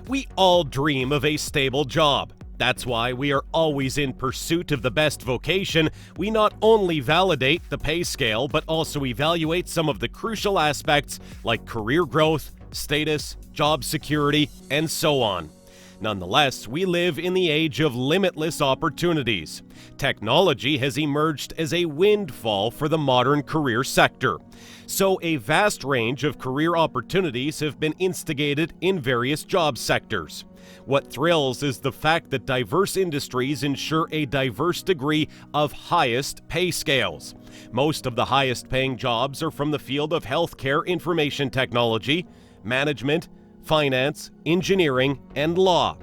We all dream of a stable job. That's why we are always in pursuit of the best vocation. We not only validate the pay scale, but also evaluate some of the crucial aspects like career growth, status, job security, and so on. Nonetheless, we live in the age of limitless opportunities. Technology has emerged as a windfall for the modern career sector. So a vast range of career opportunities have been instigated in various job sectors. What thrills is the fact that diverse industries ensure a diverse degree of highest pay scales. Most of the highest paying jobs are from the field of healthcare information technology, management, finance, engineering, and law.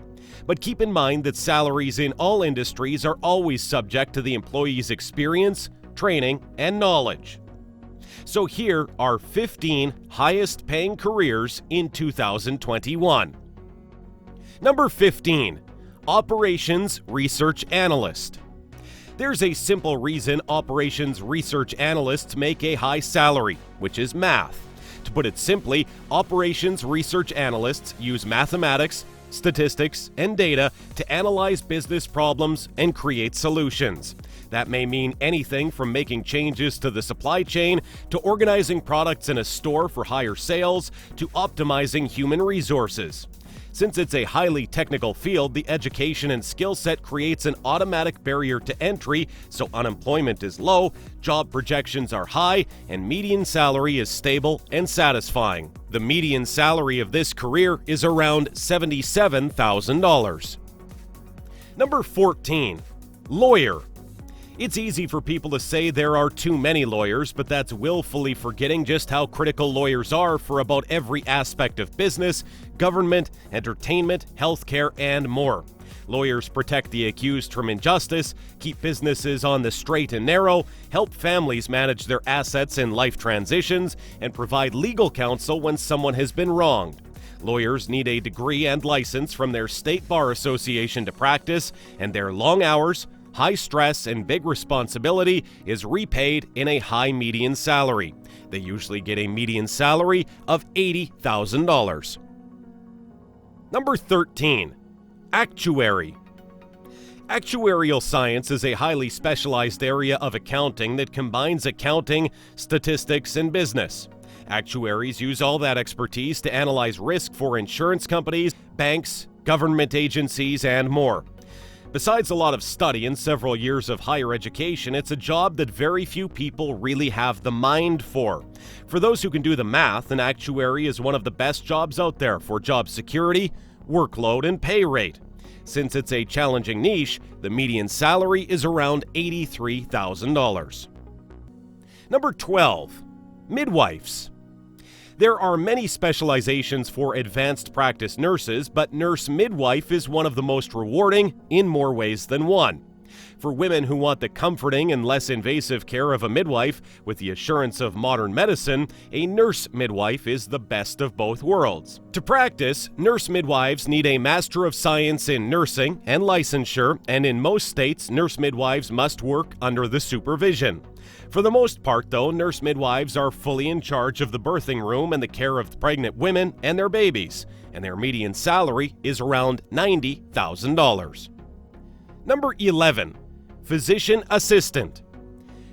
But keep in mind that salaries in all industries are always subject to the employee's experience, training, and knowledge. So here are 15 highest paying careers in 2021. Number 15, Operations Research Analyst. There's a simple reason operations research analysts make a high salary, which is math. To put it simply, operations research analysts use mathematics, statistics, and data to analyze business problems and create solutions. That may mean anything from making changes to the supply chain, to organizing products in a store for higher sales, to optimizing human resources. Since it's a highly technical field, the education and skill set creates an automatic barrier to entry, so unemployment is low, job projections are high, and median salary is stable and satisfying. The median salary of this career is around $77,000. Number 14, Lawyer. It's easy for people to say there are too many lawyers, but that's willfully forgetting just how critical lawyers are for about every aspect of business, government, entertainment, healthcare, and more. Lawyers protect the accused from injustice, keep businesses on the straight and narrow, help families manage their assets in life transitions, and provide legal counsel when someone has been wronged. Lawyers need a degree and license from their state bar association to practice, and their long hours, high stress, and big responsibility is repaid in a high median salary. They usually get a median salary of $80,000. Number 13, Actuary. Actuarial science is a highly specialized area of accounting that combines accounting, statistics, and business. Actuaries use all that expertise to analyze risk for insurance companies, banks, government agencies, and more. Besides a lot of study and several years of higher education, it's a job that very few people really have the mind for. For those who can do the math, an actuary is one of the best jobs out there for job security, workload, and pay rate. Since it's a challenging niche, the median salary is around $83,000. Number 12, Midwives. There are many specializations for advanced practice nurses, but nurse midwife is one of the most rewarding in more ways than one. For women who want the comforting and less invasive care of a midwife with the assurance of modern medicine, a nurse midwife is the best of both worlds. To practice, nurse midwives need a Master of Science in Nursing and licensure, and in most states, nurse midwives must work under the supervision. For the most part, though, nurse midwives are fully in charge of the birthing room and the care of pregnant women and their babies, and their median salary is around $90,000. Number 11, Physician Assistant.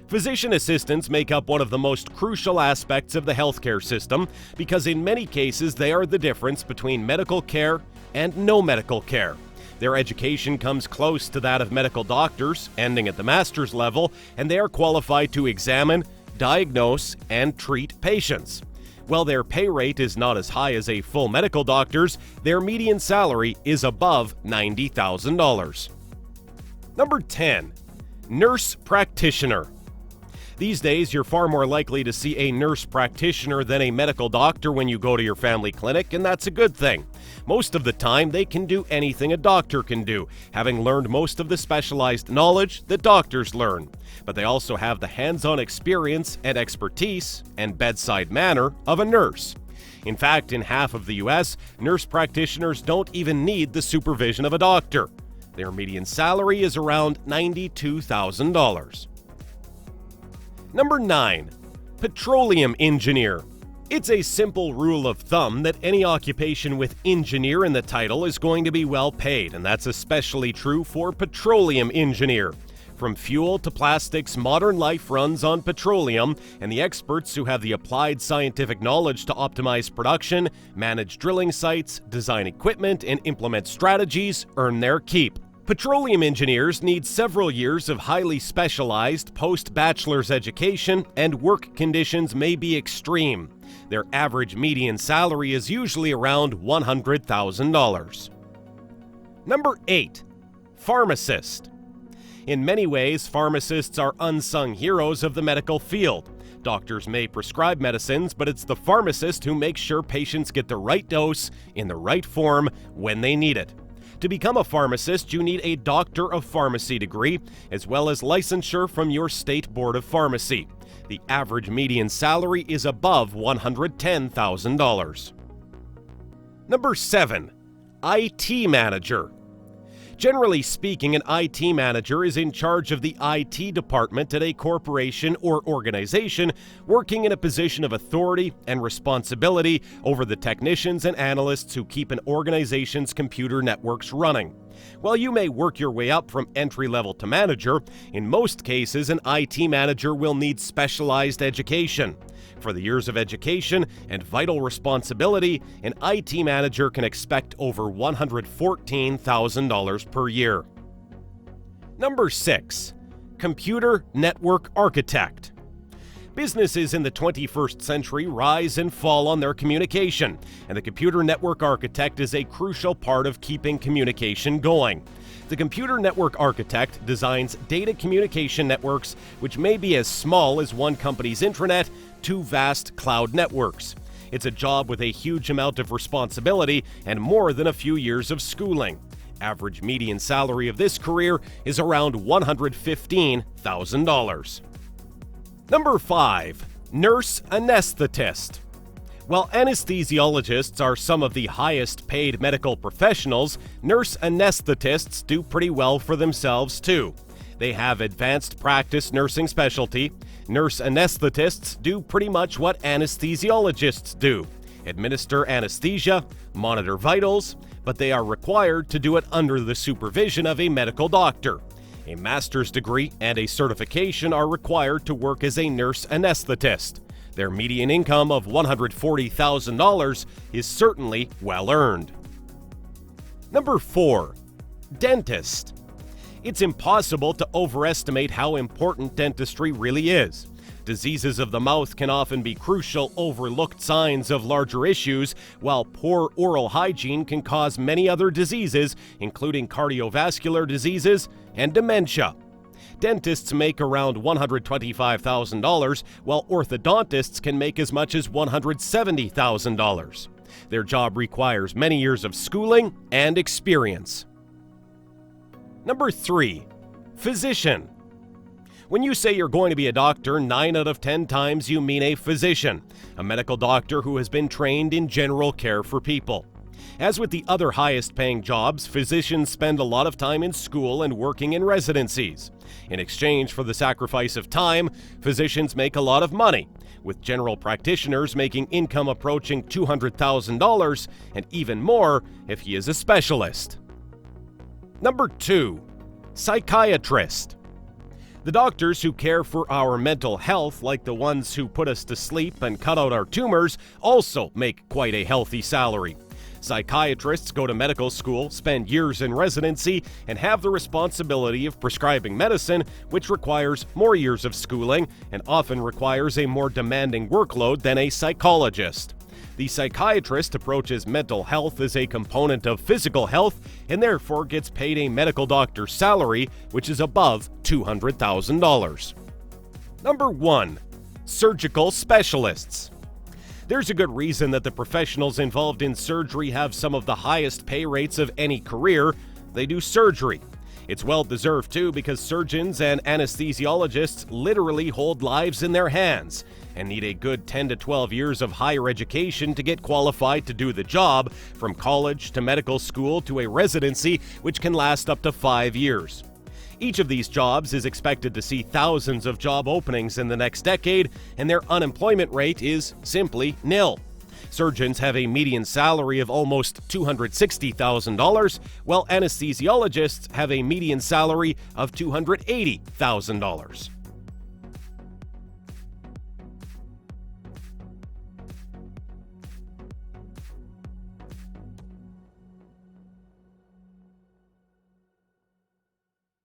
Physician assistants make up one of the most crucial aspects of the healthcare system because in many cases they are the difference between medical care and no medical care. Their education comes close to that of medical doctors, ending at the master's level, and they are qualified to examine, diagnose, and treat patients. While their pay rate is not as high as a full medical doctor's, their median salary is above $90,000. Number 10, Nurse Practitioner. These days, you're far more likely to see a nurse practitioner than a medical doctor when you go to your family clinic, and that's a good thing. Most of the time, they can do anything a doctor can do, having learned most of the specialized knowledge that doctors learn. But they also have the hands-on experience and expertise and bedside manner of a nurse. In fact, in half of the U.S., nurse practitioners don't even need the supervision of a doctor. Their median salary is around $92,000. Number 9, Petroleum Engineer. It's a simple rule of thumb that any occupation with engineer in the title is going to be well paid, and that's especially true for petroleum engineer. From fuel to plastics, modern life runs on petroleum, and the experts who have the applied scientific knowledge to optimize production, manage drilling sites, design equipment, and implement strategies earn their keep. Petroleum engineers need several years of highly specialized post-bachelor's education, and work conditions may be extreme. Their average median salary is usually around $100,000. Number 8. Pharmacist. In many ways, pharmacists are unsung heroes of the medical field. Doctors may prescribe medicines, but it's the pharmacist who makes sure patients get the right dose in the right form when they need it. To become a pharmacist, you need a Doctor of Pharmacy degree, as well as licensure from your state board of pharmacy. The average median salary is above $110,000. Number 7. IT manager. Generally speaking, an IT manager is in charge of the IT department at a corporation or organization, working in a position of authority and responsibility over the technicians and analysts who keep an organization's computer networks running. While you may work your way up from entry level to manager, in most cases an IT manager will need specialized education. For the years of education and vital responsibility, an IT manager can expect over $114,000 per year. Number 6. Computer network architect. Businesses in the 21st century rise and fall on their communication, and the computer network architect is a crucial part of keeping communication going. The computer network architect designs data communication networks, which may be as small as one company's intranet to vast cloud networks. It's a job with a huge amount of responsibility and more than a few years of schooling. Average median salary of this career is around $115,000. Number 5. Nurse anesthetist. While anesthesiologists are some of the highest paid medical professionals, nurse anesthetists do pretty well for themselves too. They have advanced practice nursing specialty. Nurse anesthetists do pretty much what anesthesiologists do: administer anesthesia, monitor vitals, but they are required to do it under the supervision of a medical doctor. A master's degree and a certification are required to work as a nurse anesthetist. Their median income of $140,000 is certainly well earned. Number 4. Dentist. It's impossible to overestimate how important dentistry really is. Diseases of the mouth can often be crucial, overlooked signs of larger issues, while poor oral hygiene can cause many other diseases, including cardiovascular diseases and dementia. Dentists make around $125,000, while orthodontists can make as much as $170,000. Their job requires many years of schooling and experience. Number 3. Physician. When you say you're going to be a doctor, 9 out of 10 times you mean a physician, a medical doctor who has been trained in general care for people. As with the other highest paying jobs, physicians spend a lot of time in school and working in residencies. In exchange for the sacrifice of time, physicians make a lot of money, with general practitioners making income approaching $200,000 and even more if he is a specialist. Number 2. Psychiatrist. The doctors who care for our mental health, like the ones who put us to sleep and cut out our tumors, also make quite a healthy salary. Psychiatrists go to medical school, spend years in residency, and have the responsibility of prescribing medicine, which requires more years of schooling and often requires a more demanding workload than a psychologist. The psychiatrist approaches mental health as a component of physical health and therefore gets paid a medical doctor's salary, which is above $200,000. Number 1. Surgical specialists. There's a good reason that the professionals involved in surgery have some of the highest pay rates of any career. They do surgery. It's well deserved too, because surgeons and anesthesiologists literally hold lives in their hands and need a good 10 to 12 years of higher education to get qualified to do the job, from college to medical school to a residency, which can last up to 5 years. Each of these jobs is expected to see thousands of job openings in the next decade, and their unemployment rate is simply nil. Surgeons have a median salary of almost $260,000, while anesthesiologists have a median salary of $280,000.